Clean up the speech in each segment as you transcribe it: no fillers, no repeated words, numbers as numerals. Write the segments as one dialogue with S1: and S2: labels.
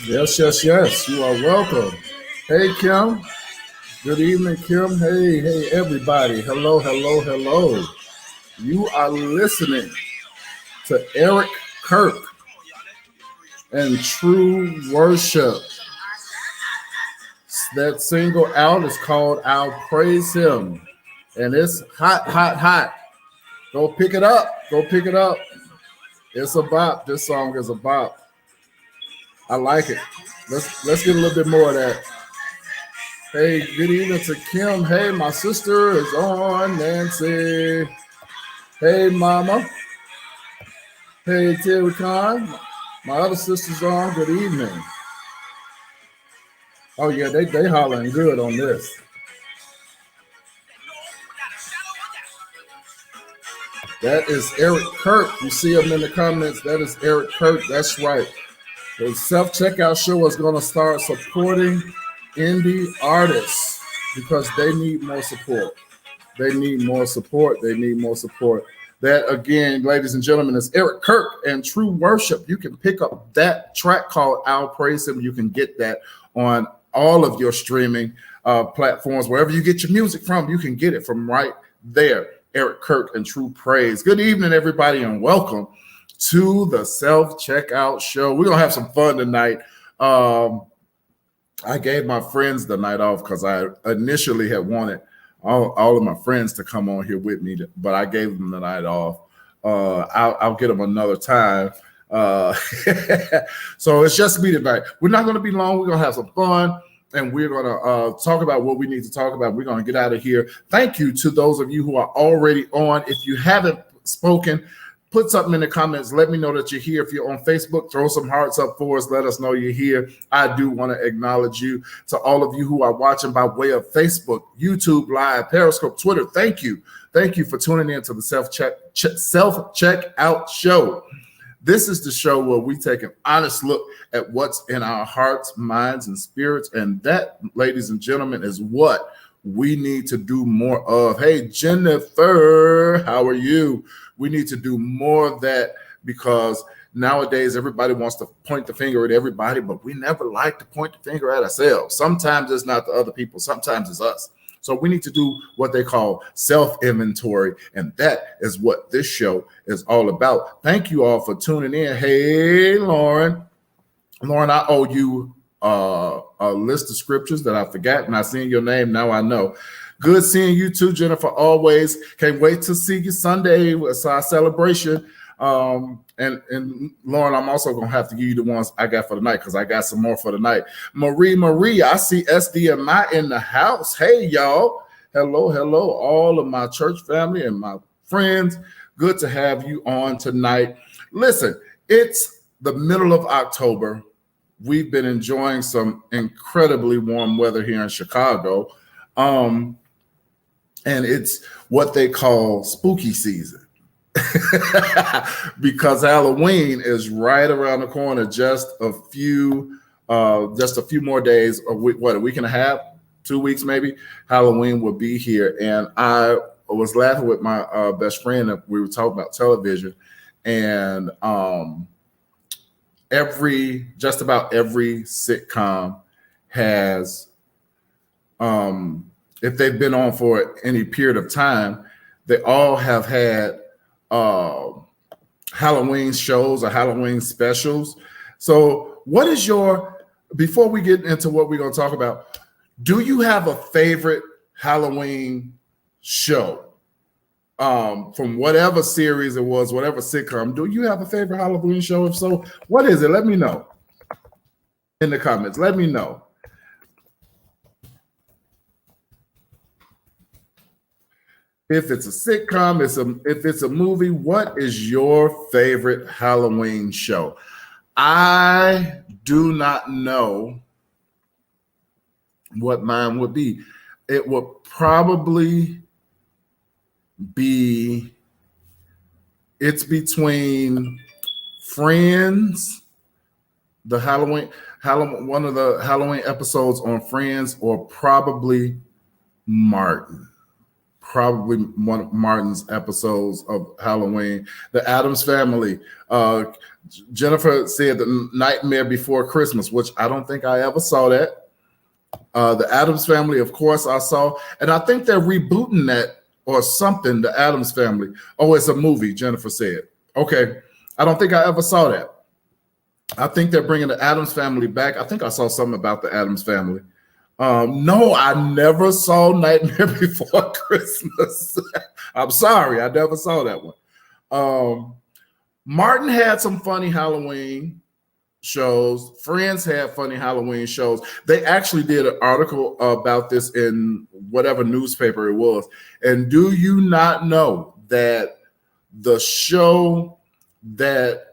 S1: Yes, yes, yes. You are welcome. Hey, Kim. Good evening, Kim. Hey, everybody. Hello, hello, hello. You are listening to Eric Kirk and True Worship. That single out is called I'll Praise Him. And it's hot, hot, hot. Go pick it up. Go pick it up. It's a bop. This song is a bop. I like it. Let's get a little bit more of that. Hey, good evening to Kim. Hey, my sister is on. Nancie. Hey, Mama. Hey, Terry Khan. My other sister's on. Good evening. Oh, yeah, they hollering good on this. That is Eric Kirk. You see him in the comments. That is Eric Kirk. That's right. The self-checkout show is going to start supporting indie artists because they need more support. They need more support. They need more support. That, again, ladies and gentlemen, is Eric Kirk and True Worship. You can pick up that track called I'll Praise Him. You can get that on all of your streaming platforms. Wherever you get your music from, you can get it from right there. Eric Kirk and True Praise. Good evening, everybody, and welcome to the self-checkout show. We're going to have some fun tonight. I gave my friends the night off because I initially had wanted all of my friends to come on here with me, but I gave them the night off. I'll get them another time. So it's just me tonight. We're not going to be long. We're going to have some fun, and we're going to talk about what we need to talk about. We're going to get out of here. Thank you to those of you who are already on. If you haven't spoken, put something in the comments. Let me know that you're here. If you're on Facebook, throw some hearts up for us. Let us know you're here. I do want to acknowledge you. To all of you who are watching by way of Facebook, YouTube Live, Periscope, Twitter, thank you. Thank you for tuning in to the self-checkout show. This is the show where we take an honest look at what's in our hearts, minds, and spirits. And that, ladies and gentlemen, is what we need to do more of. Hey, Jennifer, how are you? We need to do more of that because nowadays everybody wants to point the finger at everybody, but we never like to point the finger at ourselves. Sometimes it's not the other people. Sometimes it's us. So we need to do what they call self-inventory, and that is what this show is all about. Thank you all for tuning in. Hey, Lauren. Lauren, I owe you a list of scriptures that I forgot, and I seen your name. Now I know. Good seeing you too, Jennifer, always. Can't wait to see you Sunday. It's our celebration. And Lauren, I'm also going to have to give you the ones I got for the night because I got some more for the night. Marie, I see SDMI in the house. Hey, y'all. Hello, all of my church family and my friends. Good to have you on tonight. Listen, it's the middle of October. We've been enjoying some incredibly warm weather here in Chicago. And it's what they call spooky season. because Halloween is right around the corner. Just a few more days. A week and a half, 2 weeks maybe. Halloween will be here, and I was laughing with my best friend that we were talking about television, and just about every sitcom has, if they've been on for any period of time, they all have had Halloween shows or Halloween specials. So what is before we get into what we're going to talk about, do you have a favorite Halloween show? From whatever series it was, whatever sitcom, do you have a favorite Halloween show? If so, what is it? Let me know in the comments. Let me know. If it's a sitcom, if it's a movie, what is your favorite Halloween show? I do not know what mine would be. It would probably be, it's between Friends, one of the Halloween episodes on Friends, or probably Martin. Probably one of Martin's episodes of Halloween. The Addams Family. Jennifer said The Nightmare Before Christmas, which I don't think I ever saw that. The Addams Family, of course, I saw. And I think they're rebooting that or something, The Addams Family. Oh, it's a movie, Jennifer said. Okay. I don't think I ever saw that. I think they're bringing the Addams Family back. I think I saw something about the Addams Family. No, I never saw Nightmare Before Christmas. I'm sorry, I never saw that one. Martin had some funny Halloween shows. Friends had funny Halloween shows. They actually did an article about this in whatever newspaper it was. And do you not know that the show that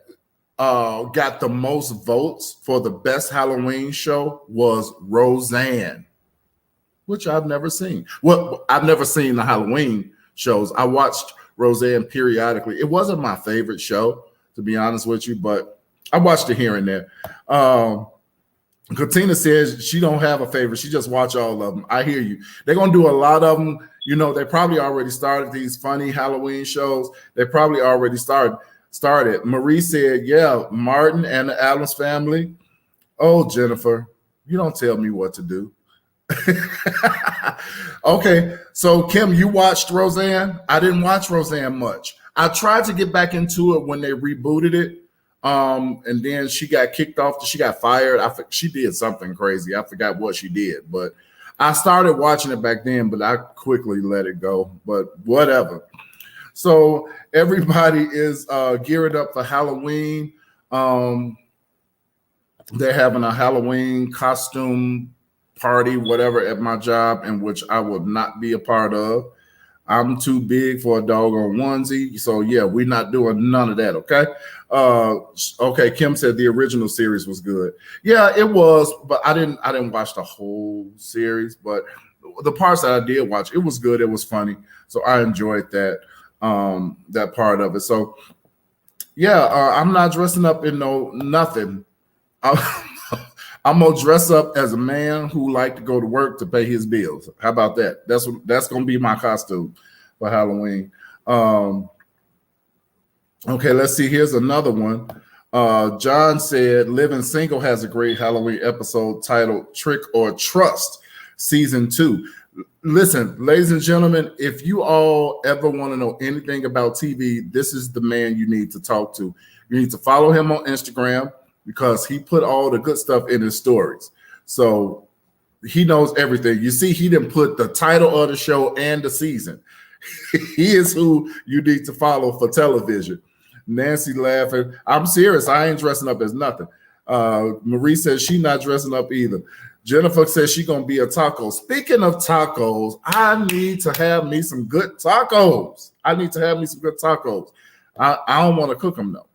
S1: got the most votes for the best Halloween show was Roseanne, which I've never seen. Well, I've never seen the Halloween shows. I watched Roseanne periodically. It wasn't my favorite show, to be honest with you, but I watched it here and there. Katina says she don't have a favorite. She just watch all of them. I hear you. They're going to do a lot of them. You know, they probably already started these funny Halloween shows. They probably already started. Marie said, yeah, Martin and the Addams Family. Oh, Jennifer, you don't tell me what to do. Okay, so Kim, you watched Roseanne? I didn't watch Roseanne much. I tried to get back into it when they rebooted it, and then she got kicked off. She got fired. She did something crazy. I forgot what she did, but I started watching it back then, but I quickly let it go. But whatever. So everybody is gearing up for Halloween. They're having a Halloween costume party, whatever, at my job, in which I would not be a part of. I'm too big for a doggone onesie. So yeah, we're not doing none of that. Okay. Okay. Kim said the original series was good. Yeah, it was, but I didn't watch the whole series, but the parts that I did watch, it was good. It was funny. So I enjoyed that part of it. So yeah, I'm not dressing up in nothing. I'm gonna dress up as a man who like to go to work to pay his bills. How about that? That's gonna be my costume for Halloween. Okay, let's see. Here's another one. John said Living Single has a great Halloween episode titled Trick or Trust, season 2. Listen, ladies and gentlemen, if you all ever want to know anything about TV, this is the man you need to talk to. You need to follow him on Instagram, because he put all the good stuff in his stories. So he knows everything. You see, he didn't put the title of the show and the season. He is who you need to follow for television. Nancie laughing. I'm serious. I ain't dressing up as nothing. Marie says she's not dressing up either. Jennifer says she's going to be a taco. Speaking of tacos, I need to have me some good tacos. I don't want to cook them, though.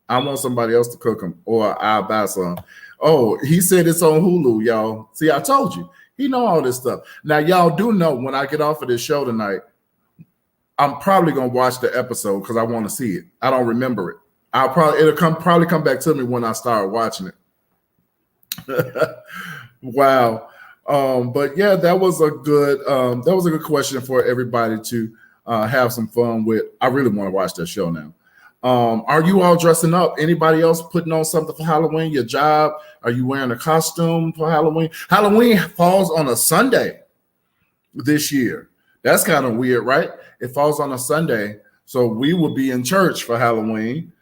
S1: I want somebody else to cook them, or I'll buy some. Oh, he said it's on Hulu, y'all. See, I told you. He know all this stuff. Now, y'all do know when I get off of this show tonight, I'm probably gonna watch the episode because I want to see it. I don't remember it. It'll probably come back to me when I start watching it. Wow. But yeah, that was a good question for everybody to have some fun with. I really want to watch that show now. Are you all dressing up? Anybody else putting on something for Halloween? Your job? Are you wearing a costume for Halloween? Halloween falls on a Sunday this year. That's kind of weird, right? It falls on a Sunday, so we will be in church for Halloween,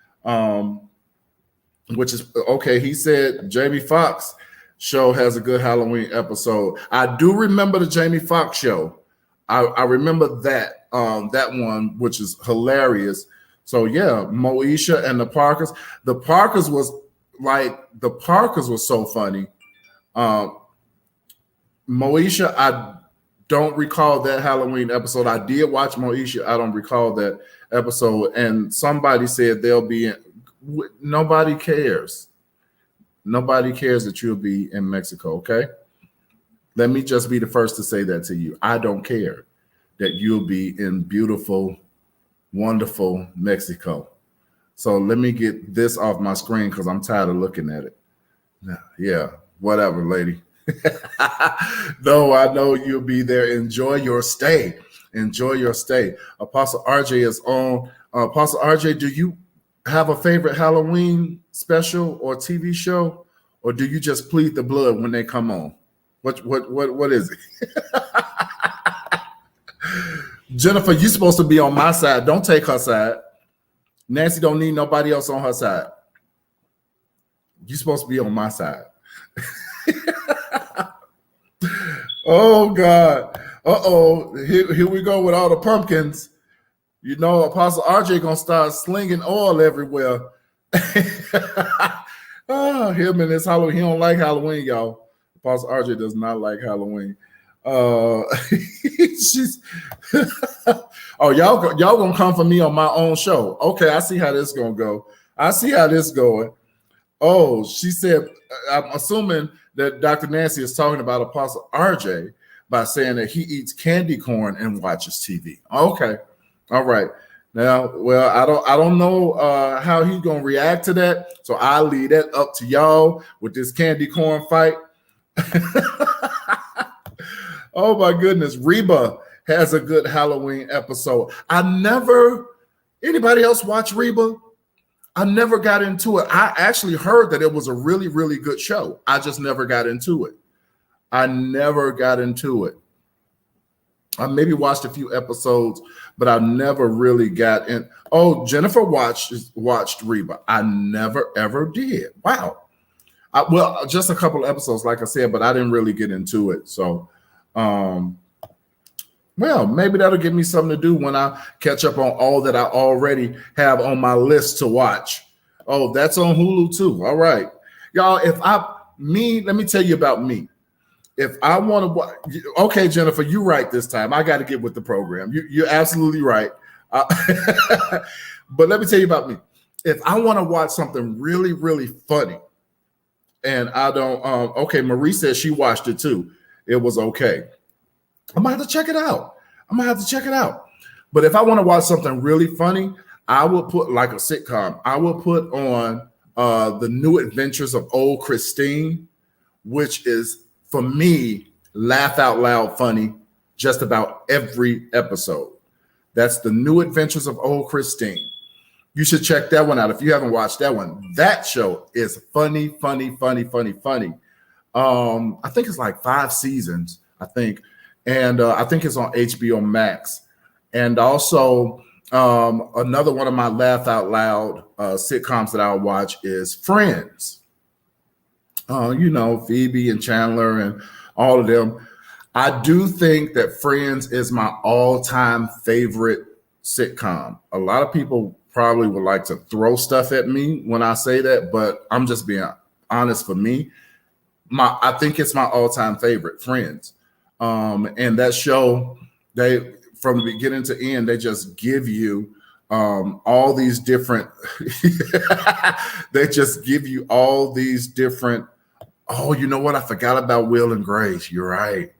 S1: which is okay. He said Jamie Foxx show has a good Halloween episode. I do remember the Jamie Foxx show. I remember that one, which is hilarious. So yeah, Moesha and the Parkers. The Parkers was so funny. Moesha, I don't recall that Halloween episode. I did watch Moesha. I don't recall that episode. And somebody said they'll be in. Nobody cares. Nobody cares that you'll be in Mexico, okay? Let me just be the first to say that to you. I don't care that you'll be in beautiful, wonderful Mexico. So let me get this off my screen because I'm tired of looking at it. Yeah, whatever, lady. No, I know you'll be there. Enjoy your stay. Enjoy your stay. Apostle RJ is on. Apostle RJ, do you have a favorite Halloween special or TV show, or do you just plead the blood when they come on? What is it? Jennifer, you're supposed to be on my side. Don't take her side. Nancie don't need nobody else on her side. You're supposed to be on my side. Oh God. Uh-oh. Here we go with all the pumpkins. You know, Apostle RJ gonna start slinging oil everywhere. Oh, him and his Halloween. He don't like Halloween, y'all. Apostle RJ does not like Halloween. She's oh, y'all gonna come for me on my own show. Okay, I see how this gonna go. I see how this going. Oh, she said, I'm assuming that Dr. Nancie is talking about Apostle RJ by saying that he eats candy corn and watches TV. Okay. All right. Now, well, I don't know how he's gonna react to that. So I'll leave that up to y'all with this candy corn fight. Oh my goodness. Reba has a good Halloween episode. Anybody else watch Reba? I never got into it. I actually heard that it was a really, really good show. I just never got into it. I maybe watched a few episodes, but I never really got in. Oh, Jennifer watched Reba. I never, ever did. Wow. Well, just a couple of episodes, like I said, but I didn't really get into it. So, well, maybe that'll give me something to do when I catch up on all that I already have on my list to watch. Oh, that's on Hulu too. All right. Y'all, let me tell you about me. If I want to watch, okay, Jennifer, you're right this time. I got to get with the program. You're absolutely right. But let me tell you about me. If I want to watch something really, really funny, and I don't, okay, Marie said she watched it too. It was okay. I might have to check it out. But if I want to watch something really funny, I will put like a sitcom. I will put on The New Adventures of Old Christine, which is, for me, laugh out loud funny just about every episode. That's The New Adventures of Old Christine. You should check that one out if you haven't watched that one. That show is funny. I think it's like 5 seasons, I think. And I think it's on HBO Max. And also another one of my laugh out loud sitcoms that I'll watch is Friends. Phoebe and Chandler and all of them. I do think that Friends is my all-time favorite sitcom. A lot of people probably would like to throw stuff at me when I say that, but I'm just being honest. For me, I think it's my all-time favorite, Friends. And that show, they from the beginning to end, they just give you all these different oh, you know what? I forgot about Will and Grace. You're right.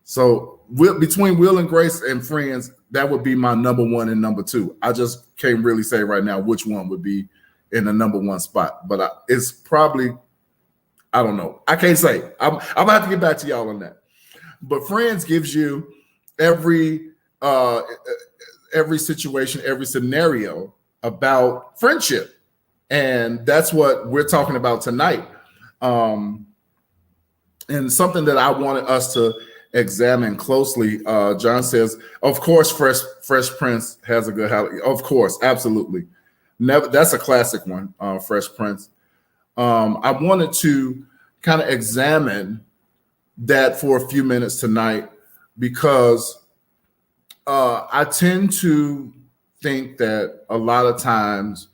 S1: So between Will and Grace and Friends, that would be my number one and number two. I just can't really say right now which one would be in the number one spot, but it's probably, I don't know. I can't say. I'm gonna have to get back to y'all on that. But Friends gives you every situation, every scenario about friendship, and that's what we're talking about tonight. And something that I wanted us to examine closely. John says, "Of course, Fresh Prince has a good holiday. Of course, absolutely. Never. That's a classic one. Fresh Prince. I wanted to kind of examine that for a few minutes tonight because I tend to think that a lot of times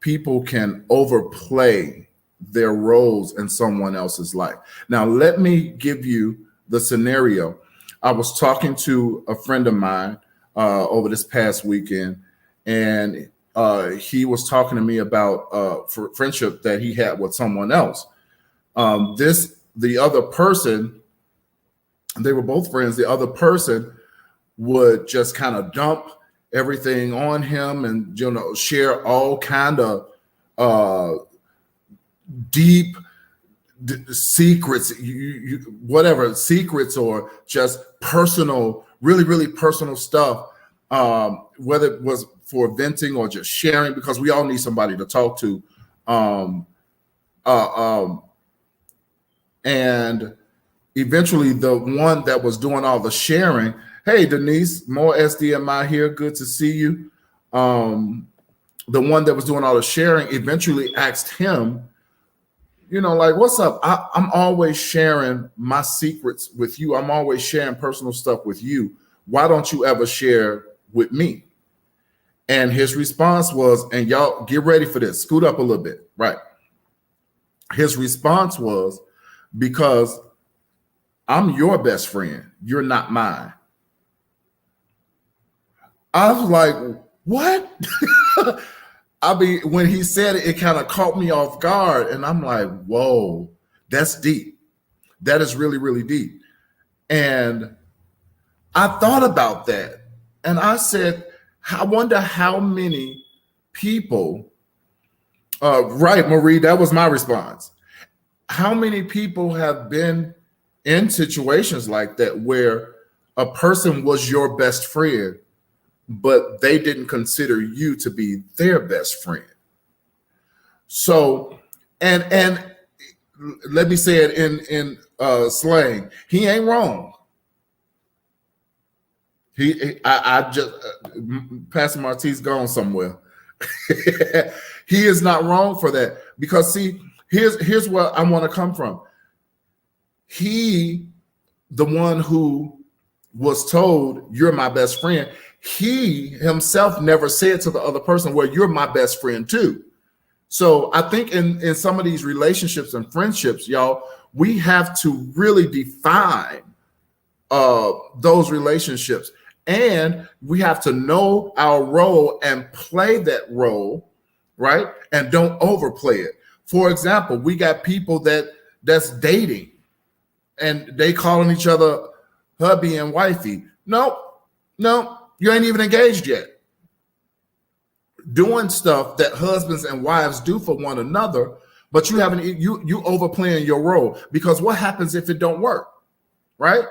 S1: people can overplay their roles in someone else's life. Now, let me give you the scenario. I was talking to a friend of mine over this past weekend, and he was talking to me about friendship that he had with someone else. The other person, they were both friends. The other person would just kind of dump everything on him and, share all kind of deep secrets, whatever secrets or just personal, really, really personal stuff, whether it was for venting or just sharing, because we all need somebody to talk to. And eventually the one that was doing all the sharing, "Hey, Denise, more SDMI here. Good to see you." The one that was doing all the sharing eventually asked him, like, "What's up? I'm always sharing my secrets with you. I'm always sharing personal stuff with you. Why don't you ever share with me?" And his response was, and y'all get ready for this, scoot up a little bit, right? His response was, "Because I'm your best friend. You're not mine." I was like, what? I mean, when he said it, it kind of caught me off guard. And I'm like, whoa, that's deep. That is really, really deep. And I thought about that. And I said, I wonder how many people, right, Marie, that was my response. How many people have been in situations like that where a person was your best friend, but they didn't consider you to be their best friend? So, and let me say it in slang, he ain't wrong. I just Pastor Martyce gone somewhere. He is not wrong for that, because see, here's where I want to come from. He, the one who was told, "You're my best friend," he himself never said to the other person, "Well, you're my best friend too." So I think in some of these relationships and friendships, y'all, we have to really define those relationships, and we have to know our role and play that role, right? And don't overplay it. For example, we got people that's dating and they calling each other hubby and wifey. No, you ain't even engaged yet. Doing stuff that husbands and wives do for one another, but you haven't, you overplaying your role, because what happens if it don't work, right?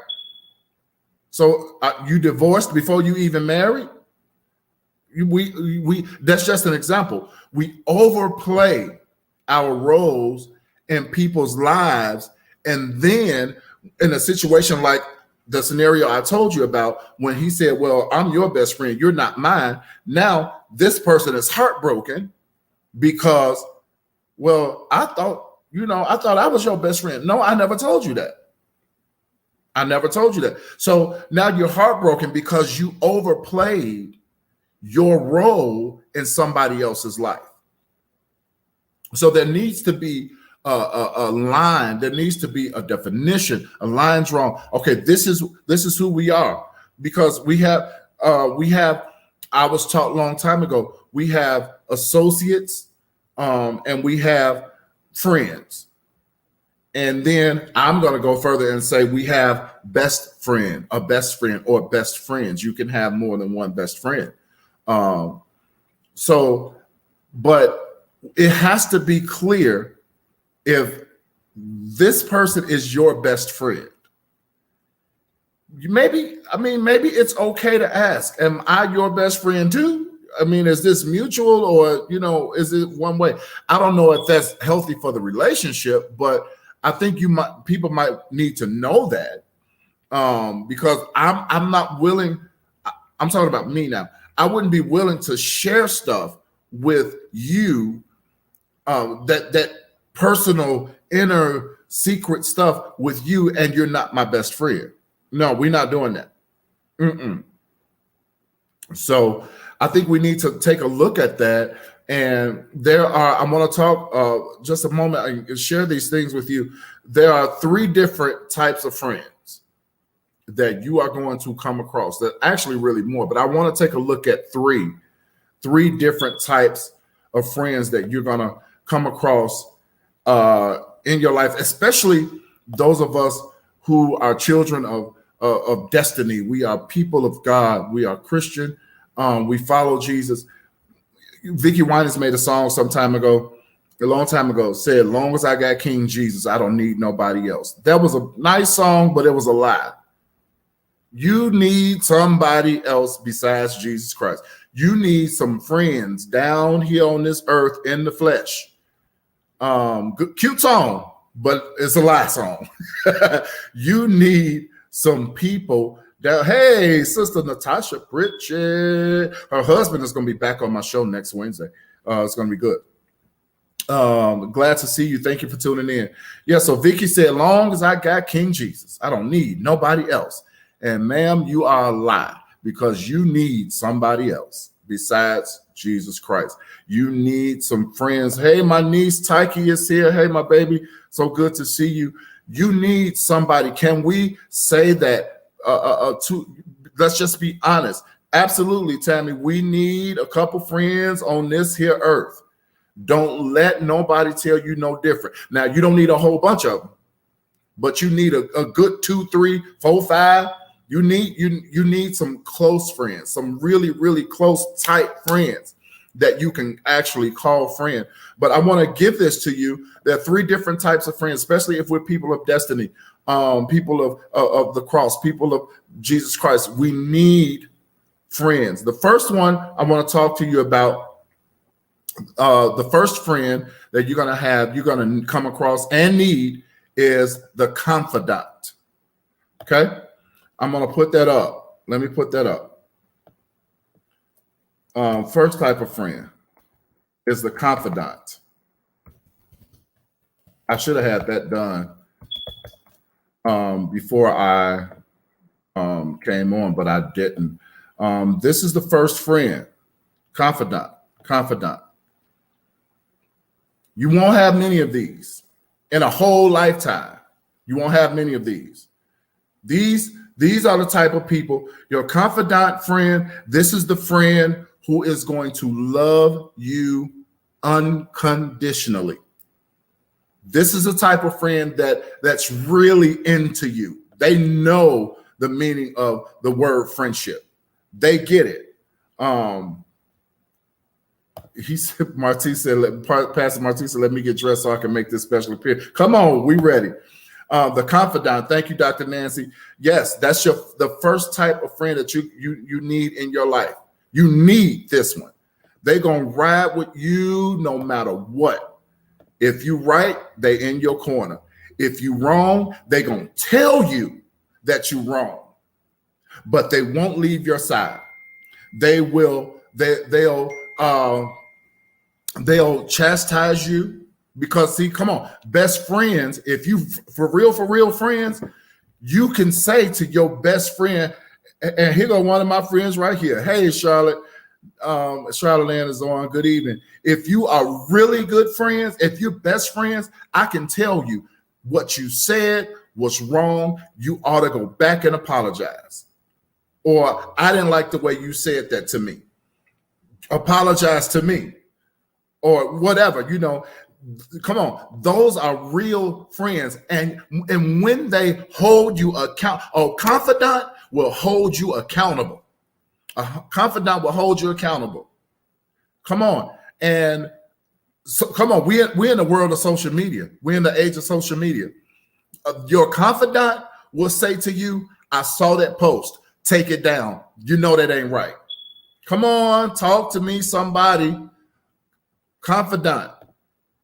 S1: So you divorced before you even married. We that's just an example. We overplay our roles in people's lives, and then in a situation like the scenario I told you about, when he said, "Well, I'm your best friend, you're not mine." Now this person is heartbroken because, "Well, I thought I was your best friend." No, I never told you that. I never told you that. So now you're heartbroken because you overplayed your role in somebody else's life. So there needs to be a line. There needs to be a definition. A line's wrong. Okay, this is who we are, because we have. I was taught a long time ago. We have associates, and we have friends. And then I'm going to go further and say we have best friend, a best friend, or best friends. You can have more than one best friend. But it has to be clear if this person is your best friend. Maybe it's okay to ask, am I your best friend too? I mean, is this mutual, or, is it one way? I don't know if that's healthy for the relationship, but I think people might need to know that, because I'm not willing. I'm talking about me now. I wouldn't be willing to share stuff with you, that personal inner secret stuff with you, and you're not my best friend. No, we're not doing that. So I think we need to take a look at that. And I'm going to talk just a moment and share these things with you. There are 3 different types of friends that you are going to come across. That actually really more, but I want to take a look at three different types of friends that you're going to come across in your life, especially those of us who are children of destiny. We are people of God. We are Christian. We follow Jesus. Vicki Winans made a song a long time ago, said, "Long as I got King Jesus, I don't need nobody else." That was a nice song, but it was a lie. You need somebody else besides Jesus Christ. You need some friends down here on this earth in the flesh. Good, cute song, but it's a lie song. You need some people that, hey, Sister Natasha Pritchett, her husband is going to be back on my show next Wednesday. It's going to be good. Glad to see you. Thank you for tuning in. Yeah, so Vicky said, long as I got King Jesus, I don't need nobody else. And ma'am, you are a lie, because you need somebody else besides Jesus Christ. You need some friends. Hey, my niece Tyke is here. Hey, my baby, so good to see you. You need somebody. Can we say that? Let's just be honest. Absolutely, Tammy. We need a couple friends on this here earth. Don't let nobody tell you no different. Now, you don't need a whole bunch of them, but you need a good 2, 3, 4, 5. You need some close friends, some really, really close, tight friends that you can actually call friend. But I want to give this to you. There are 3 different types of friends, especially if we're people of destiny, people of the cross, people of Jesus Christ. We need friends. The first one I want to talk to you about, the first friend that you're going to come across and need is the confidant. Okay? I'm going to put that up. Let me put that up. First type of friend is the confidant. I should have had that done before I came on, but I didn't. This is the first friend, confidant. You won't have many of these in a whole lifetime. You won't have many of these. These are the type of people, your confidant friend. This is the friend who is going to love you unconditionally. This is the type of friend that's really into you. They know the meaning of the word friendship. They get it. He said, Martyce said, Pastor Martyce said, let me get dressed so I can make this special appearance. Come on, we ready. The confidant. Thank you, Dr. Nancie. Yes, that's the first type of friend that you need in your life. You need this one. They're gonna ride with you no matter what. If you right, they in your corner. If you wrong, they gonna tell you that you wrong, but they won't leave your side. They'll chastise you. Because see, come on, best friends, if you for real friends, you can say to your best friend, and here go one of my friends right here. Hey, Charlotte, Charlotte Ann is on. Good evening. If you are really good friends, if you're best friends, I can tell you what you said was wrong. You ought to go back and apologize. Or I didn't like the way you said that to me. Apologize to me. Or whatever, Come on, those are real friends. And when they hold you account, a confidant will hold you accountable. A confidant will hold you accountable. Come on. And so, come on, we're in the world of social media. We're in the age of social media. Your confidant will say to you, I saw that post. Take it down. You know that ain't right. Come on, talk to me, somebody. Confidant.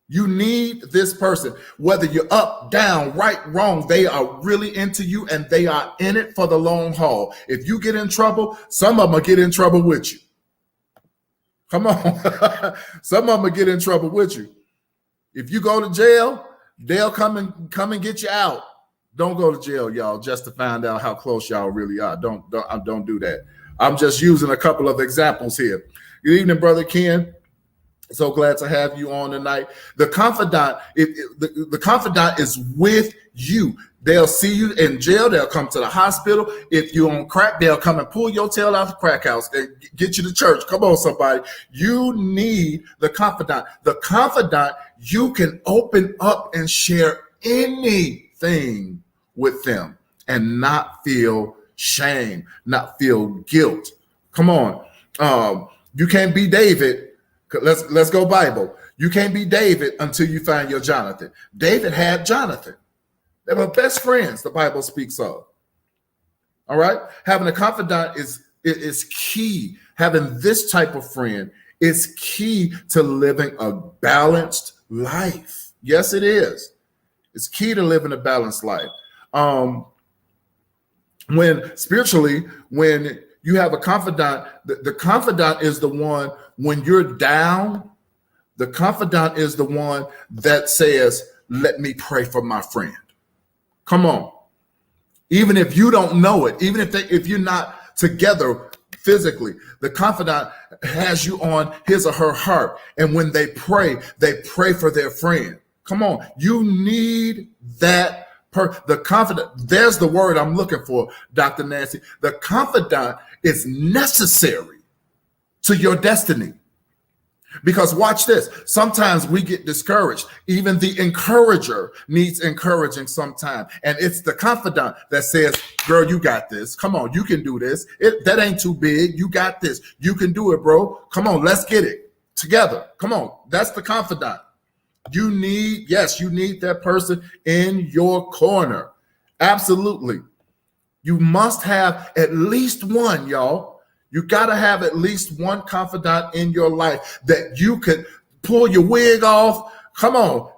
S1: You need this person, whether you're up, down, right, wrong. They are really into you and they are in it for the long haul. If you get in trouble, some of them will get in trouble with you. Come on. Some of them will get in trouble with you. If you go to jail, they'll come and get you out. Don't go to jail, y'all, just to find out how close y'all really are. Don't do that. I'm just using a couple of examples here. Good evening, Brother Ken. So glad to have you on tonight. The confidant, the confidant is with you. They'll see you in jail. They'll come to the hospital. If you're on crack, they'll come and pull your tail out the crack house and get you to church. Come on, somebody. You need the confidant. The confidant, you can open up and share anything with them and not feel shame, not feel guilt. Come on. You can't be David. Let's go Bible. You can't be David until you find your Jonathan. David had Jonathan. They were best friends, the Bible speaks of. All right? Having a confidant is key. Having this type of friend is key to living a balanced life. Yes, it is. It's key to living a balanced life. When you have a confidant, the confidant is the one when you're down, the confidant is the one that says, let me pray for my friend. Come on. Even if you don't know it, even if you're not together physically, the confidant has you on his or her heart. And when they pray for their friend. Come on. You need that. The confidant, there's the word I'm looking for, Dr. Nancie. The confidant is necessary to your destiny. Because watch this. Sometimes we get discouraged. Even the encourager needs encouraging sometimes. And it's the confidant that says, girl, you got this. Come on, you can do this. That ain't too big. You got this. You can do it, bro. Come on, let's get it together. Come on. That's the confidant. You need that person in your corner. Absolutely. You must have at least one, y'all. You got to have at least one confidant in your life that you could pull your wig off. Come on.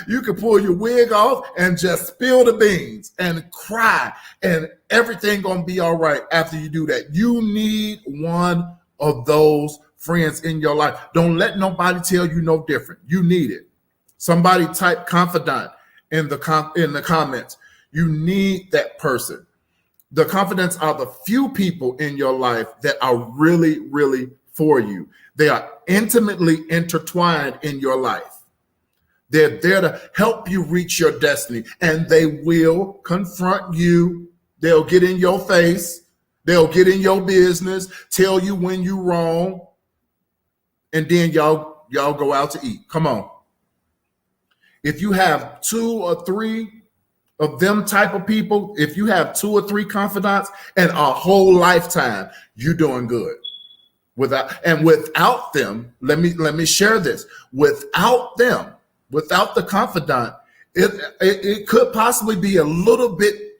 S1: You can pull your wig off and just spill the beans and cry and everything going to be all right after you do that. You need one of those friends in your life. Don't let nobody tell you no different. You need it. Somebody type confidant in the comments. You need that person. The confidants are the few people in your life that are really, really for you. They are intimately intertwined in your life. They're there to help you reach your destiny, and they will confront you. They'll get in your face. They'll get in your business, tell you when you're wrong. And then y'all go out to eat. Come on. If you have 2 or 3 of them type of people, if you have 2 or 3 confidants in a whole lifetime, you're doing good. Without them, let me share this. Without them, without the confidant, it could possibly be a little bit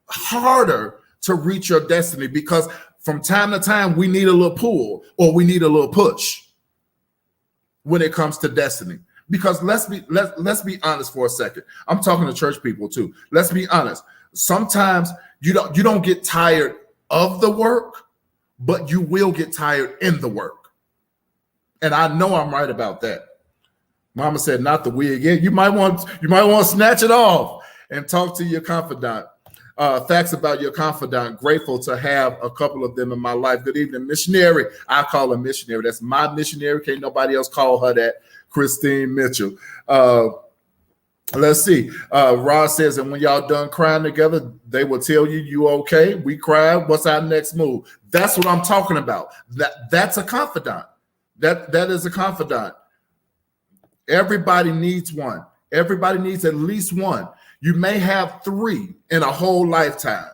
S1: harder to reach your destiny, because from time to time we need a little pull or we need a little push when it comes to destiny. Because let's be honest for a second. I'm talking to church people too. Let's be honest. Sometimes you don't get tired of the work, but you will get tired in the work. And I know I'm right about that. Mama said, not the wig. Yeah, you might want to snatch it off and talk to your confidant. Facts about your confidant. Grateful to have a couple of them in my life. Good evening, missionary. I call her missionary. That's my missionary. Can't nobody else call her that. Christine Mitchell. Let's see. Rod says, and when y'all done crying together, they will tell you okay. We cried. What's our next move? That's what I'm talking about. That's a confidant. That is a confidant. Everybody needs one. Everybody needs at least one. You may have 3 in a whole lifetime,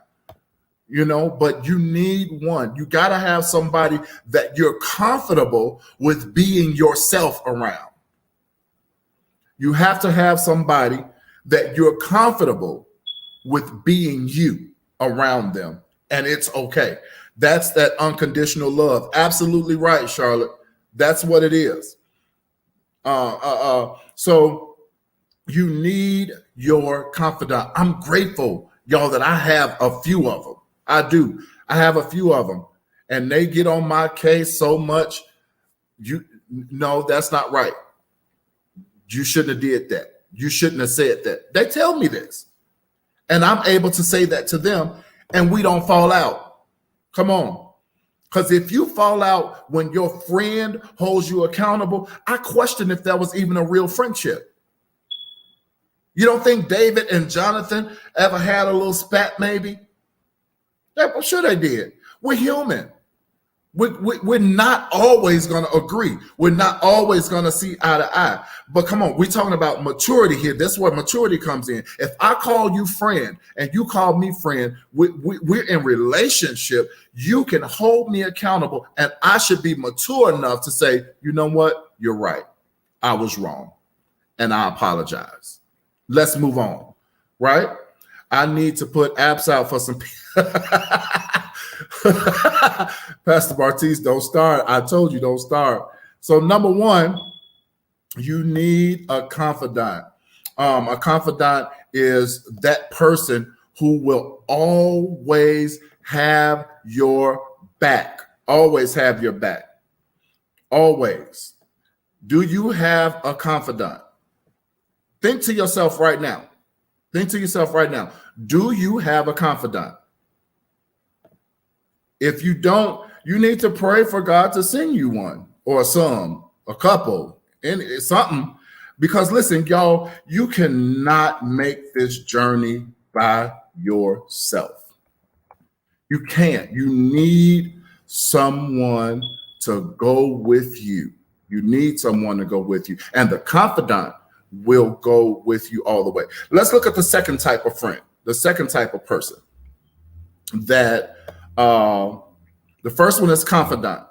S1: but you need one. You got to have somebody that you're comfortable with being yourself around. You have to have somebody that you're comfortable with being you around them, and it's okay. That's that unconditional love. Absolutely right, Charlotte. That's what it is. So you need your confidant. I'm grateful, y'all, that I have a few of them. I do. I have a few of them, and they get on my case so much. No, that's not right. You shouldn't have did that. You shouldn't have said that. They tell me this, and I'm able to say that to them, and we don't fall out. Come on. Because if you fall out when your friend holds you accountable, I question if that was even a real friendship. You don't think David and Jonathan ever had a little spat maybe? Yeah, I'm sure they did. We're human. We're not always going to agree. We're not always going to see eye to eye. But come on, we're talking about maturity here. That's where maturity comes in. If I call you friend and you call me friend, we're in relationship. You can hold me accountable, and I should be mature enough to say, you know what? You're right. I was wrong, and I apologize. Let's move on, right? I need to put apps out for some people. Pastor Martyce, don't start. I told you don't start. So number 1, you need a confidant. A confidant is that person who will always have your back. Always have your back. Always. Do you have a confidant? Think to yourself right now. Think to yourself right now. Do you have a confidant? If you don't, you need to pray for God to send you one, or some, a couple, and something. Because listen, y'all, you cannot make this journey by yourself. You can't. You need someone to go with you. You need someone to go with you. And the confidant will go with you all the way. Let's look at the second type of friend, the second type of person that the first one is confidant.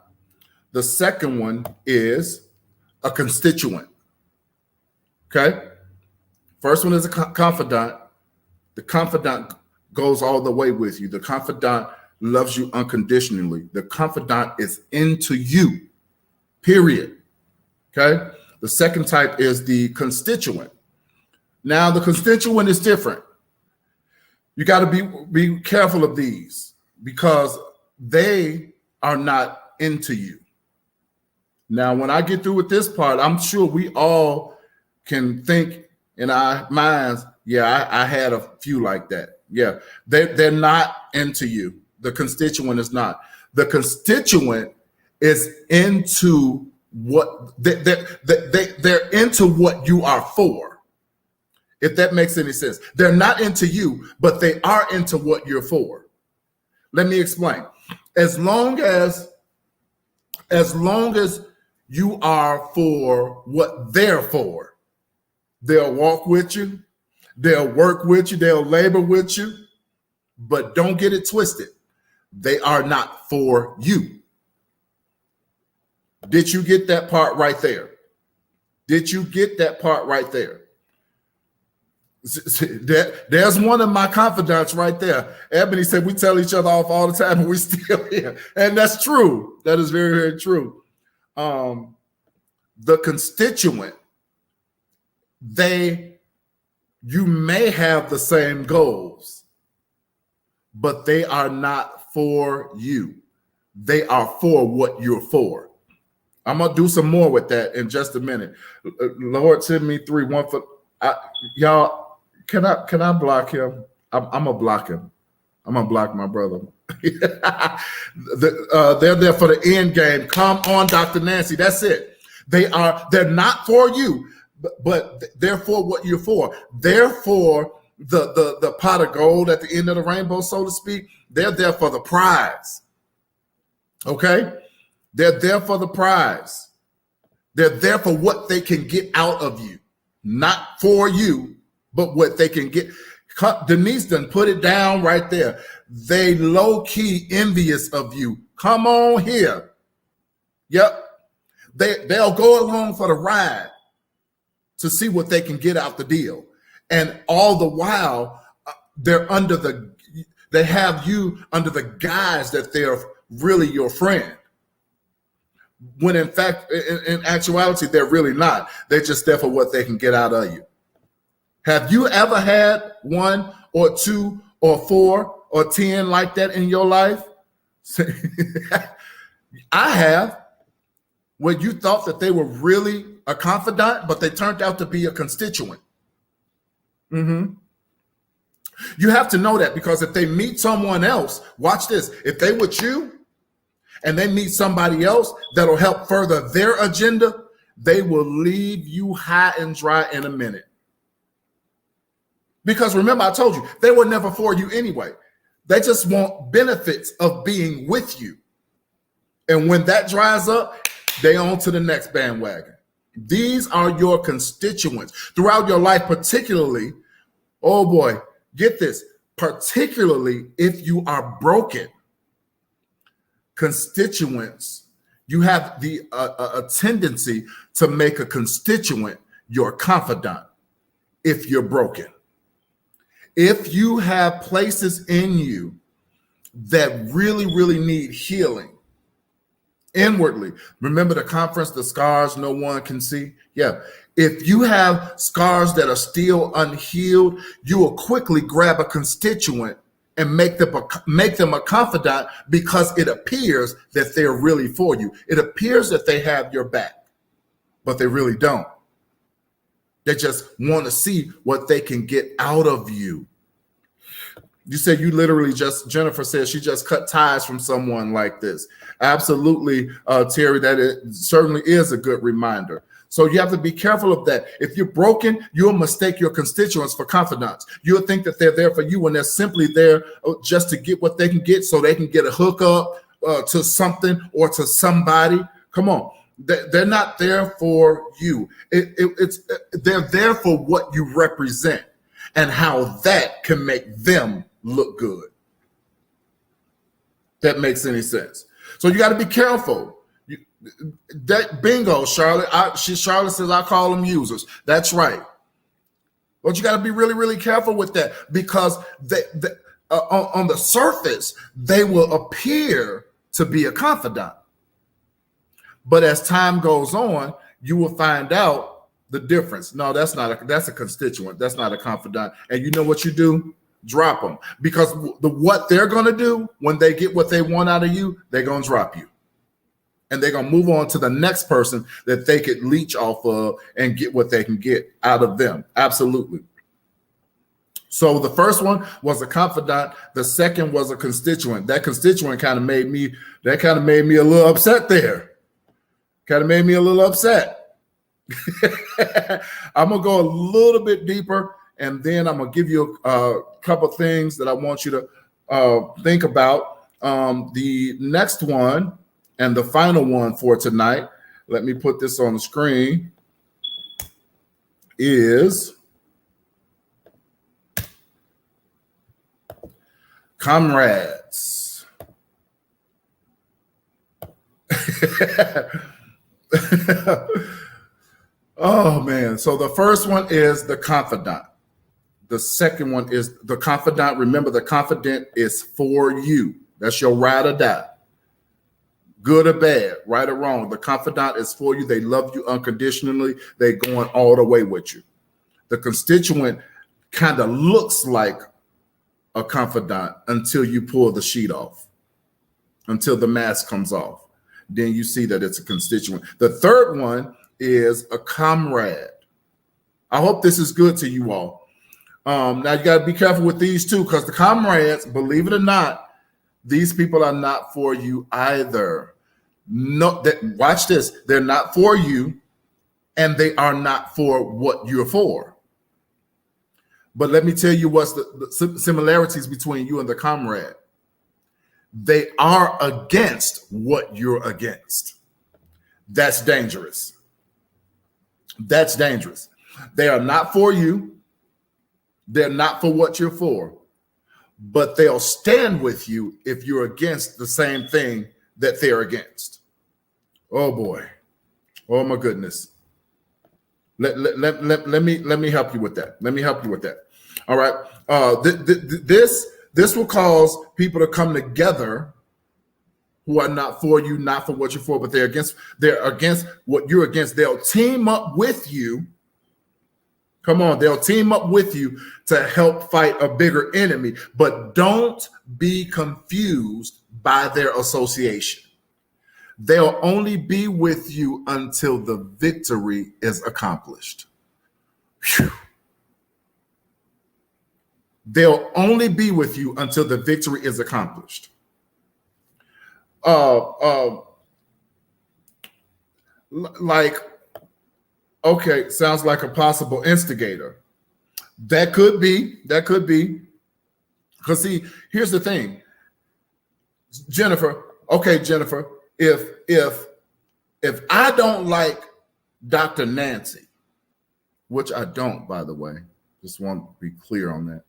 S1: The second one is a constituent. Okay. First one is a confidant. The confidant goes all the way with you. The confidant loves you unconditionally. The confidant is into you, period. Okay. The second type is the constituent. Now, the constituent is different. You got to be careful of these, because they are not into you. Now, when I get through with this part, I'm sure we all can think in our minds, yeah, I had a few like that. Yeah, they're not into you. The constituent is not. The constituent is into what they're into what you are for. If that makes any sense. They're not into you, but they are into what you're for. Let me explain. As long as you are for what they're for, they'll walk with you, they'll work with you, they'll labor with you, but don't get it twisted. They are not for you. Did you get that part right there? Did you get that part right there? There's one of my confidants right there. Ebony said we tell each other off all the time and we still here. And that's true. That is very, very true. The constituent, you may have the same goals, but they are not for you. They are for what you're for. I'm going to do some more with that in just a minute. Lord, send me 3, 1 for y'all. Can I block him? I'm gonna block him. I'm gonna block my brother. They're there for the end game. Come on, Dr. Nancie. That's it. They're not for you, but they're for what you're for. They're for the pot of gold at the end of the rainbow, so to speak. They're there for the prize. Okay? They're there for the prize. They're there for what they can get out of you, not for you, but what they can get. Denise done put it down right there. They low-key envious of you. Come on here. Yep. They'll go along for the ride to see what they can get out the deal. And all the while, they have you under the guise that they're really your friend. When in fact, in actuality, they're really not. They're just there for what they can get out of you. Have you ever had 1 or 2 or 4 or 10 like that in your life? I have, where you thought that they were really a confidant, but they turned out to be a constituent. You have to know that, because if they meet someone else, watch this, if they with you and they meet somebody else that'll help further their agenda, they will leave you high and dry in a minute. Because remember, I told you, they were never for you anyway. They just want benefits of being with you. And when that dries up, they on to the next bandwagon. These are your constituents throughout your life, particularly, oh boy, get this, particularly if you are broken. Constituents, you have a tendency to make a constituent your confidant if you're broken. If you have places in you that really, really need healing inwardly, remember the conference, the scars no one can see? Yeah. If you have scars that are still unhealed, you will quickly grab a constituent and make them a confidant, because it appears that they're really for you. It appears that they have your back, but they really don't. They just want to see what they can get out of you. You said you literally just, Jennifer says she just cut ties from someone like this. Absolutely, Terry, that it certainly is a good reminder. So you have to be careful of that. If you're broken, you'll mistake your constituents for confidants. You'll think that they're there for you when they're simply there just to get what they can get, so they can get a hookup to something or to somebody. Come on. They're not there for you. They're there for what you represent and how that can make them look good. That makes any sense. So you got to be careful. That bingo, Charlotte. Charlotte says I call them users. That's right. But you got to be really, really careful with that, because on the surface they will appear to be a confidant, but as time goes on, you will find out the difference. No, that's a constituent. That's not a confidant. And you know what you do? Drop them, because what they're going to do when they get what they want out of you, they're going to drop you. And they're going to move on to the next person that they could leech off of and get what they can get out of them. Absolutely. So the first one was a confidant. The second was a constituent. That constituent kind of made me a little upset there. Kind of made me a little upset. I'm going to go a little bit deeper, and then I'm going to give you a couple of things that I want you to think about. The next one, and the final one for tonight, let me put this on the screen, is comrades. Oh, man. So the first one is the confidant. The second one is the confidant. Remember, the confidant is for you. That's your ride or die. Good or bad, right or wrong, the confidant is for you. They love you unconditionally. They're going all the way with you. The constituent kind of looks like a confidant until you pull the sheet off, until the mask comes off. Then you see that it's a constituent. The third one is a comrade. I hope this is good to you all. Now you got to be careful with these two, because the comrades, believe it or not, these people are not for you either. No, watch this. They're not for you, and they are not for what you're for. But let me tell you what's the similarities between you and the comrade. They are against what you're against. That's dangerous. That's dangerous. They are not for you. They're not for what you're for, but they'll stand with you if you're against the same thing that they're against. Oh boy. Oh my goodness. Let me help you with that. Let me help you with that. All right. This will cause people to come together who are not for you, not for what you're for, but they're against what you're against. They'll team up with you. Come on, they'll team up with you to help fight a bigger enemy, but don't be confused by their association. They'll only be with you until the victory is accomplished. Whew. They'll only be with you until the victory is accomplished. Like, okay, sounds like a possible instigator. That could be. Because see, here's the thing, Jennifer. Okay, Jennifer, if I don't like Dr. Nancie, which I don't, by the way, just want to be clear on that.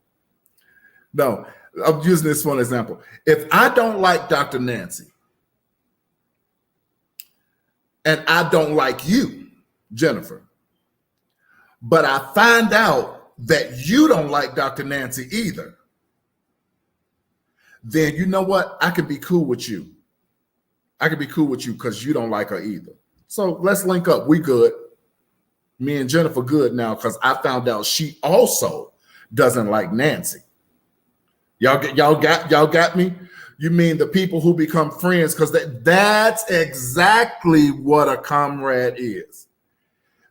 S1: No, I'm using this for an example. If I don't like Dr. Nancie, and I don't like you, Jennifer, but I find out that you don't like Dr. Nancie either, then you know what? I can be cool with you. I can be cool with you because you don't like her either. So let's link up. We good. Me and Jennifer good now because I found out she also doesn't like Nancie. Y'all got me? You mean the people who become friends, because that's exactly what a comrade is.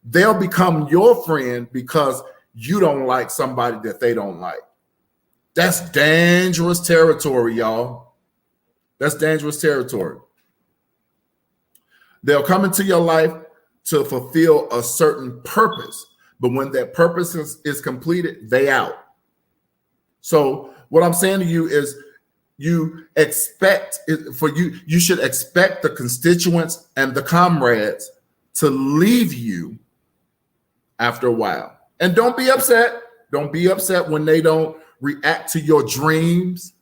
S1: They'll become your friend because you don't like somebody that they don't like. That's dangerous territory, y'all. That's dangerous territory. They'll come into your life to fulfill a certain purpose, but when that purpose is completed, they out. So what I'm saying to you is, you should expect the constituents and the comrades to leave you after a while. And don't be upset. Don't be upset when they don't react to your dreams.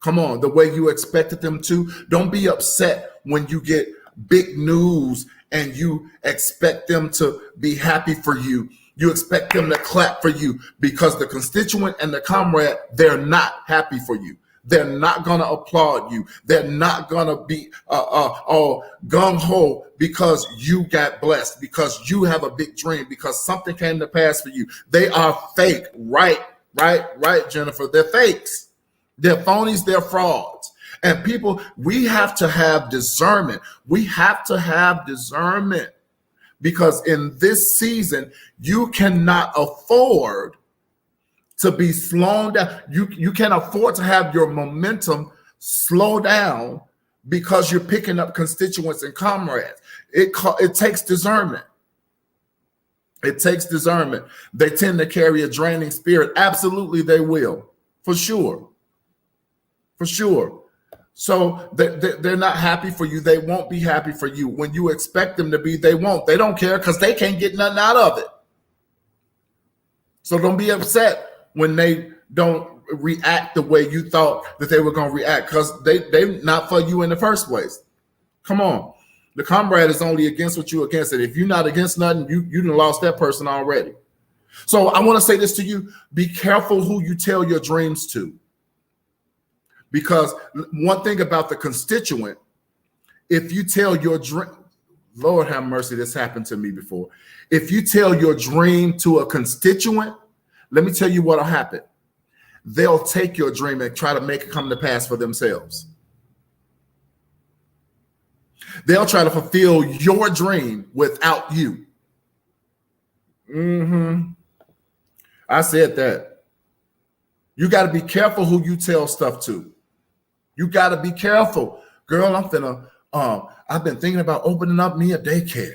S1: Come on, the way you expected them to. Don't be upset when you get big news and you expect them to be happy for you. You expect them to clap for you, because the constituent and the comrade, they're not happy for you. They're not going to applaud you. They're not going to be all gung-ho because you got blessed, because you have a big dream, because something came to pass for you. They are fake. Right, Jennifer. They're fakes. They're phonies. They're frauds. And people, we have to have discernment. We have to have discernment, because in this season, you cannot afford to be slowed down. You can't afford to have your momentum slow down because you're picking up constituents and comrades. It takes discernment. It takes discernment. They tend to carry a draining spirit. Absolutely, they will. For sure. For sure. So they're not happy for you. They won't be happy for you. When you expect them to be, they won't. They don't care because they can't get nothing out of it. So don't be upset when they don't react the way you thought that they were going to react, because they're not for you in the first place. Come on. The comrade is only against what you're against. It. If you're not against nothing, you done lost that person already. So I want to say this to you. Be careful who you tell your dreams to. Because one thing about the constituent, if you tell your dream, Lord have mercy, this happened to me before. If you tell your dream to a constituent, let me tell you what'll happen. They'll take your dream and try to make it come to pass for themselves. They'll try to fulfill your dream without you. I said that. You got to be careful who you tell stuff to. You got to be careful. Girl, I've been thinking about opening up me a daycare.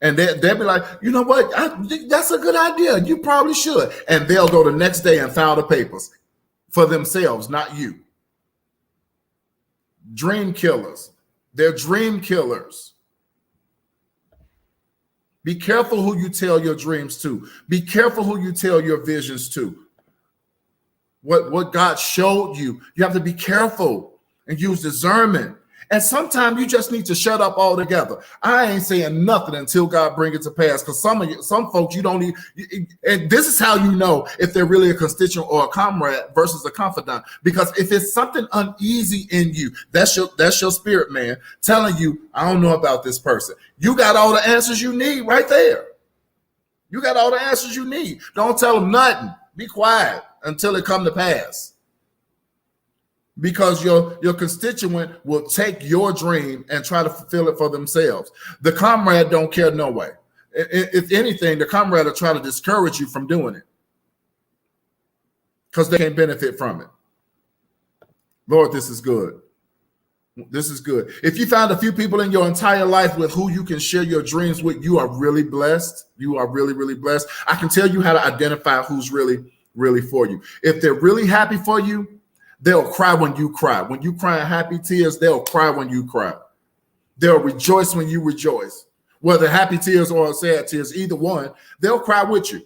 S1: And they'll be like, you know what? That's a good idea. You probably should. And they'll go the next day and file the papers for themselves, not you. Dream killers. They're dream killers. Be careful who you tell your dreams to. Be careful who you tell your visions to. What God showed you, you have to be careful and use discernment. And sometimes you just need to shut up altogether. I ain't saying nothing until God bring it to pass. Because some folks you don't need, and this is how you know if they're really a constituent or a comrade versus a confidant. Because if it's something uneasy in you, that's your spirit man telling you, I don't know about this person. You got all the answers you need right there. You got all the answers you need. Don't tell them nothing. Be quiet until it come to pass. Because your constituent will take your dream and try to fulfill it for themselves. The comrade don't care no way. If anything, the comrade will try to discourage you from doing it because they can't benefit from it. Lord, this is good. This is good. If you found a few people in your entire life with who you can share your dreams with, you are really blessed. You are really, really blessed. I can tell you how to identify who's really, really for you. If they're really happy for you, they'll cry when you cry. When you cry happy tears, they'll cry when you cry. They'll rejoice when you rejoice. Whether happy tears or sad tears, either one, they'll cry with you.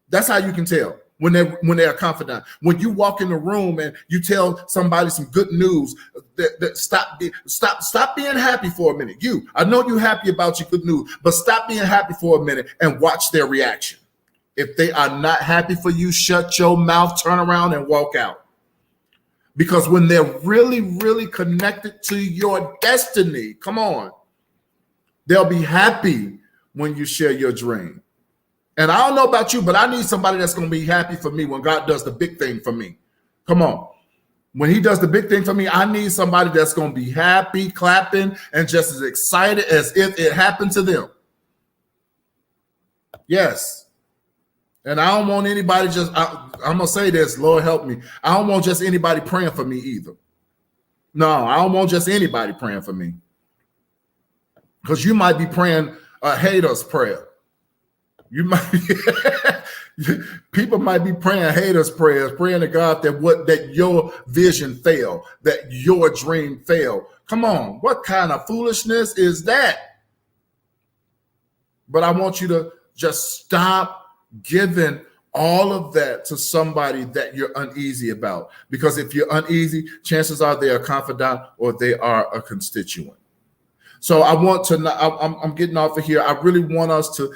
S1: That's how you can tell when they're confident. When you walk in the room and you tell somebody some good news, stop being happy for a minute. I know you're happy about your good news, but stop being happy for a minute and watch their reaction. If they are not happy for you, shut your mouth, turn around and walk out. Because when they're really, really connected to your destiny, come on, they'll be happy when you share your dream. And I don't know about you, but I need somebody that's going to be happy for me when God does the big thing for me. Come on. When he does the big thing for me, I need somebody that's going to be happy, clapping, and just as excited as if it happened to them. Yes. And I don't want anybody I'm going to say this, Lord help me. I don't want just anybody praying for me either. No, I don't want just anybody praying for me. Because you might be praying a hater's prayer. You might people might be praying haters' prayers, praying to God that your vision fail, that your dream fail. Come on, what kind of foolishness is that? But I want you to just stop giving all of that to somebody that you're uneasy about. Because if you're uneasy, chances are they are a confidant or they are a constituent. So I want to, I'm getting off of here. I really want us to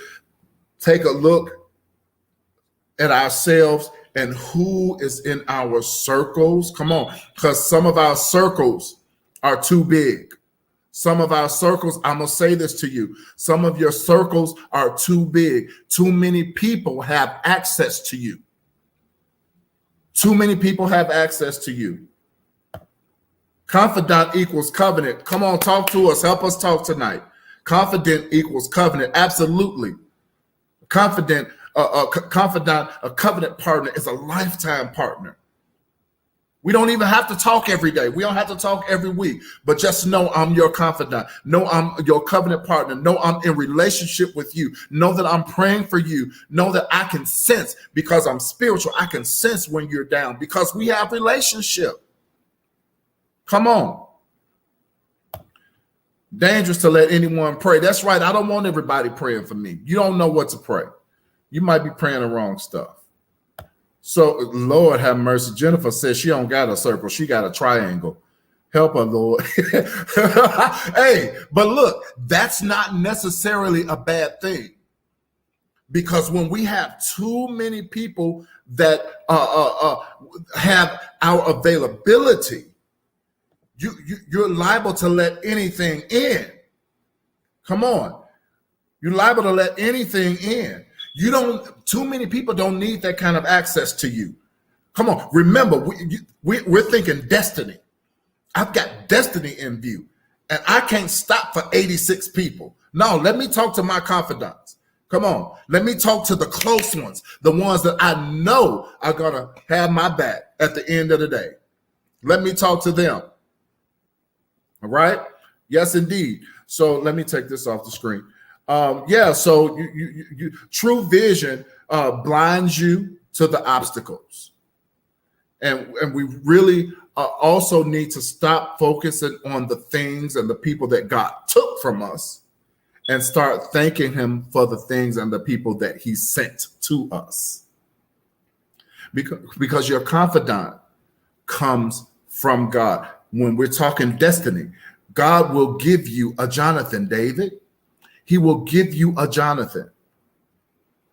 S1: take a look at ourselves and who is in our circles. Come on, because some of our circles are too big. Some of our circles, I'm going to say this to you. Some of your circles are too big. Too many people have access to you. Too many people have access to you. Confidant equals covenant. Come on, talk to us. Help us talk tonight. Confident equals covenant. Absolutely. Confidant, a covenant partner is a lifetime partner. We don't even have to talk every day. We don't have to talk every week, but just know I'm your confidant. Know I'm your covenant partner. Know I'm in relationship with you. Know that I'm praying for you. Know that I can sense, because I'm spiritual, I can sense when you're down because we have relationship. Come on. Dangerous to let anyone pray. That's right. I don't want everybody praying for me. You don't know what to pray. You might be praying the wrong stuff. So, Lord have mercy. Jennifer says she don't got a circle. She got a triangle. Help her, Lord. Hey, but look, that's not necessarily a bad thing. Because when we have too many people that have our availability, you're liable to let anything in. Come on. You're liable to let anything in. Too many people don't need that kind of access to you. Come on. Remember, we're thinking destiny. I've got destiny in view, and I can't stop for 86 people. No, let me talk to my confidants. Come on. Let me talk to the close ones, the ones that I know are going to have my back at the end of the day. Let me talk to them. All right. Yes, indeed. So let me take this off the screen. So you true vision blinds you to the obstacles, and we really also need to stop focusing on the things and the people that God took from us, and start thanking him for the things and the people that he sent to us. Because your confidant comes from God. When we're talking destiny, God will give you a Jonathan, David. He will give you a Jonathan.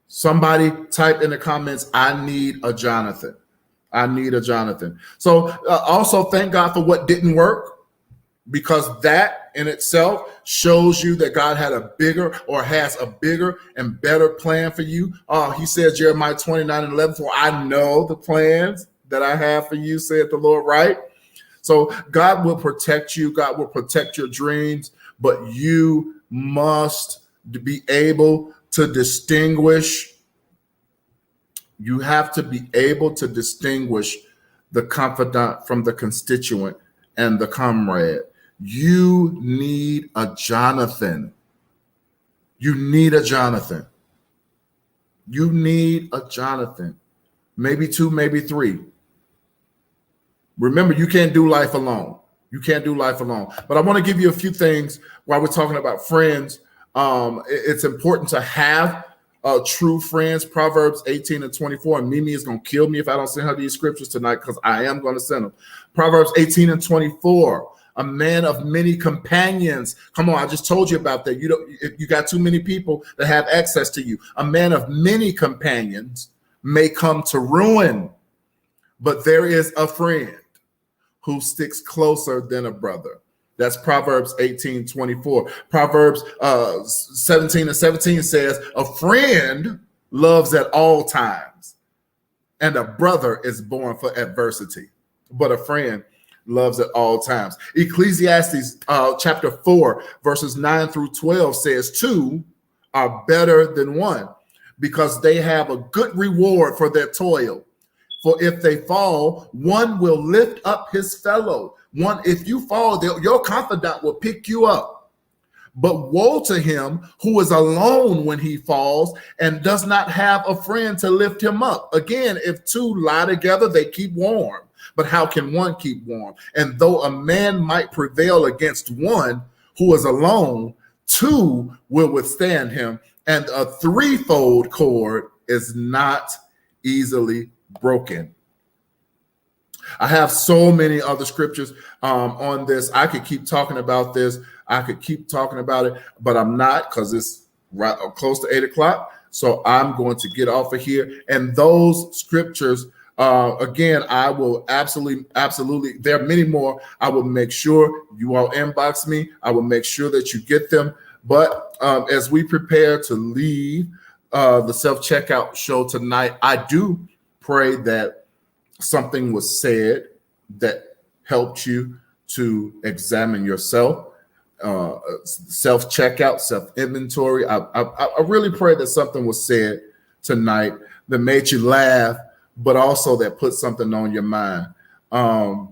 S1: Somebody type in the comments, I need a Jonathan. I need a Jonathan. So also thank God for what didn't work, because that in itself shows you that God had a bigger or has a bigger and better plan for you. He said, Jeremiah 29:11, for I know the plans that I have for you, said the Lord, right? So God will protect you. God will protect your dreams, but you must be able to distinguish. You have to be able to distinguish the confidant from the constituent and the comrade. You need a Jonathan. You need a Jonathan. You need a Jonathan. Maybe two, maybe three. Remember, you can't do life alone. You can't do life alone. But I want to give you a few things while we're talking about friends. It's important to have true friends. Proverbs 18:24. And Mimi is going to kill me if I don't send her these scriptures tonight, because I am going to send them. Proverbs 18:24. A man of many companions. Come on, I just told you about that. You got too many people that have access to you. A man of many companions may come to ruin, but there is a friend who sticks closer than a brother. That's Proverbs 18:24. Proverbs 17:17 says, a friend loves at all times, and a brother is born for adversity. But a friend loves at all times. Ecclesiastes chapter 4, verses 9-12 says, two are better than one, because they have a good reward for their toil. For if they fall, one will lift up his fellow. If you fall, your confidant will pick you up. But woe to him who is alone when he falls and does not have a friend to lift him up. Again, if two lie together, they keep warm. But how can one keep warm? And though a man might prevail against one who is alone, two will withstand him. And a threefold cord is not easily broken. I have so many other scriptures on this. I could keep talking about this. I could keep talking about it, but I'm not, because it's right close to 8 o'clock. So I'm going to get off of here. And those scriptures, again, I will absolutely, there are many more. I will make sure you all inbox me. I will make sure that you get them. But as we prepare to leave the self-checkout show tonight, I do pray that something was said that helped you to examine yourself, self-checkout, self-inventory. I really pray that something was said tonight that made you laugh, but also that put something on your mind. I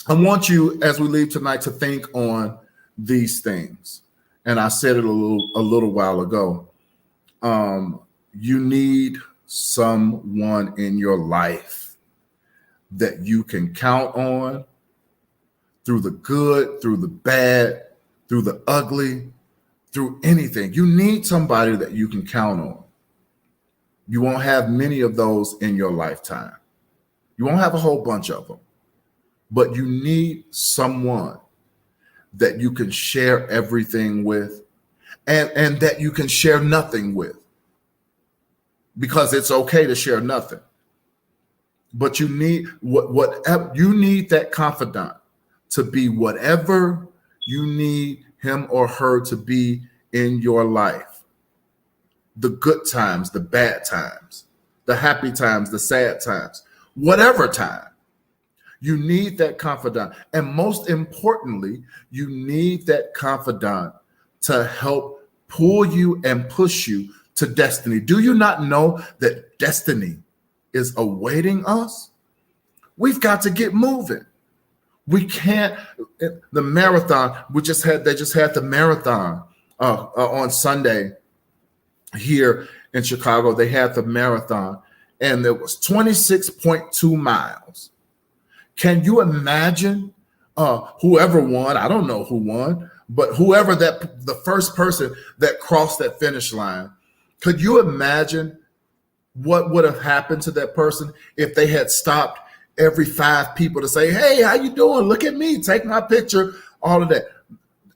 S1: want you, as we leave tonight, to think on these things. And I said it a little while ago. You need someone in your life that you can count on through the good, through the bad, through the ugly, through anything. You need somebody that you can count on. You won't have many of those in your lifetime. You won't have a whole bunch of them, but you need someone that you can share everything with, and that you can share nothing with, because it's okay to share nothing. But you need whatever you need, that confidant to be whatever you need him or her to be in your life. The good times, the bad times, the happy times, the sad times, whatever time. You need that confidant. And most importantly, you need that confidant to help pull you and push you to destiny. Do you not know that destiny is awaiting us? We've got to get moving. We can't, the marathon, they just had the marathon on Sunday here in Chicago. They had the marathon, and there was 26.2 miles. Can you imagine whoever won? I don't know who won, But whoever the first person that crossed that finish line, could you imagine what would have happened to that person if they had stopped every 5 people to say, hey, how you doing? Look at me, take my picture, all of that.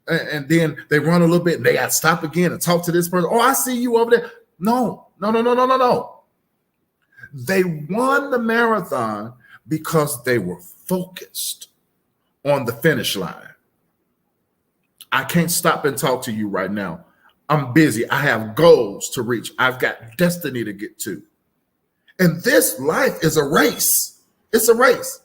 S1: And then they run a little bit and they got to stop again and talk to this person. Oh, I see you over there. No. They won the marathon because they were focused on the finish line. I can't stop and talk to you right now. I'm busy. I have goals to reach. I've got destiny to get to. And this life is a race. It's a race.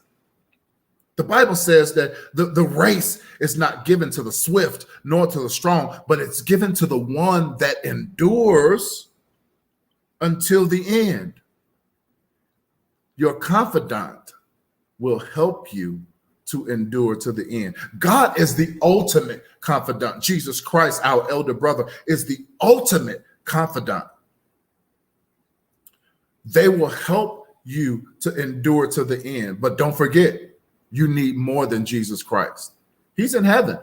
S1: The Bible says that the race is not given to the swift nor to the strong, but it's given to the one that endures until the end. Your confidant will help you to endure to the end. God is the ultimate confidant. Jesus Christ, our elder brother, is the ultimate confidant. They will help you to endure to the end. But don't forget, you need more than Jesus Christ. He's in heaven.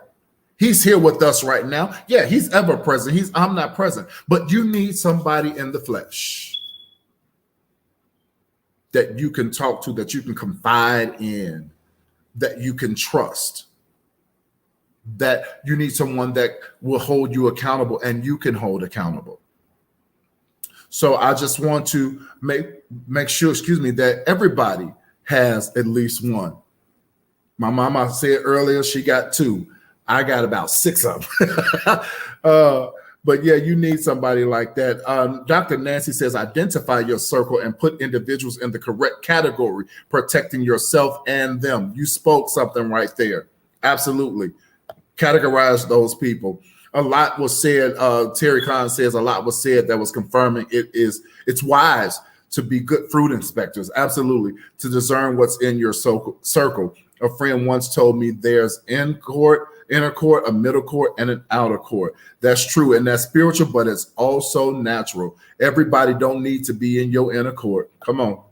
S1: He's here with us right now. Yeah, he's ever present. He's omnipresent. But you need somebody in the flesh that you can talk to, that you can confide in, that you can trust, that you need someone that will hold you accountable and you can hold accountable. So I just want to make sure, that everybody has at least one. My mama said earlier she got 2. I got about 6 of them. But yeah, you need somebody like that. Dr. Nancie says, identify your circle and put individuals in the correct category, protecting yourself and them. You spoke something right there. Absolutely. Categorize those people. A lot was said. Terry Khan says a lot was said that was confirming it's wise to be good fruit inspectors. Absolutely. To discern what's in your circle. A friend once told me there's inner court, a middle court, and an outer court. That's true, and that's spiritual, but it's also natural. Everybody don't need to be in your inner court. Come on.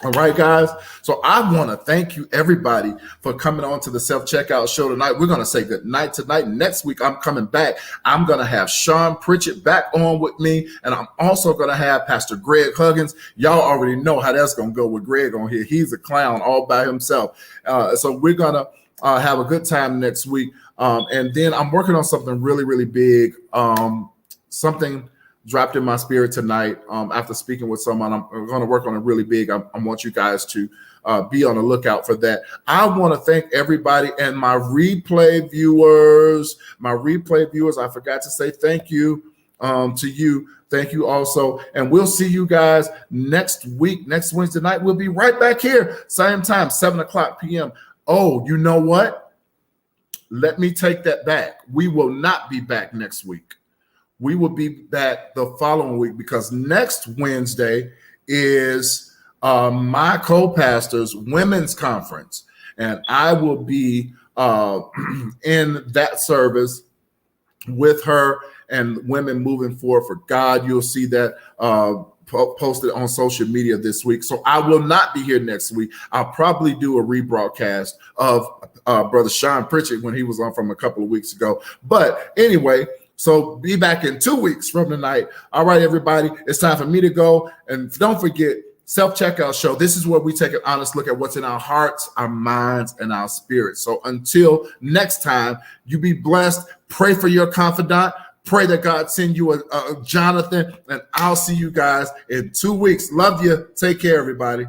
S1: All right, guys. So I want to thank you, everybody, for coming on to the self-checkout show tonight. We're going to say good night tonight. Next week, I'm coming back. I'm going to have Sean Pritchett back on with me, and I'm also going to have Pastor Greg Huggins. Y'all already know how that's going to go with Greg on here. He's a clown all by himself. So we're going to have a good time next week. And then I'm working on something really, really big, something dropped in my spirit tonight after speaking with someone. I'm going to work on it really big. I want you guys to be on the lookout for that. I want to thank everybody and my replay viewers. I forgot to say thank you to you. Thank you also. And we'll see you guys next week. Next Wednesday night, we'll be right back here. Same time, 7:00 p.m. Oh, you know what? Let me take that back. We will not be back next week. We will be back the following week because next Wednesday is my co-pastor's women's conference. And I will be in that service with her and women moving forward for God. You'll see that posted on social media this week. So I will not be here next week. I'll probably do a rebroadcast of Brother Sean Pritchett when he was on from a couple of weeks ago. But anyway, so be back in 2 weeks from tonight. All right, everybody, it's time for me to go. And don't forget, self-checkout show. This is where we take an honest look at what's in our hearts, our minds, and our spirits. So until next time, you be blessed. Pray for your confidant. Pray that God send you a Jonathan, and I'll see you guys in 2 weeks. Love you. Take care, everybody.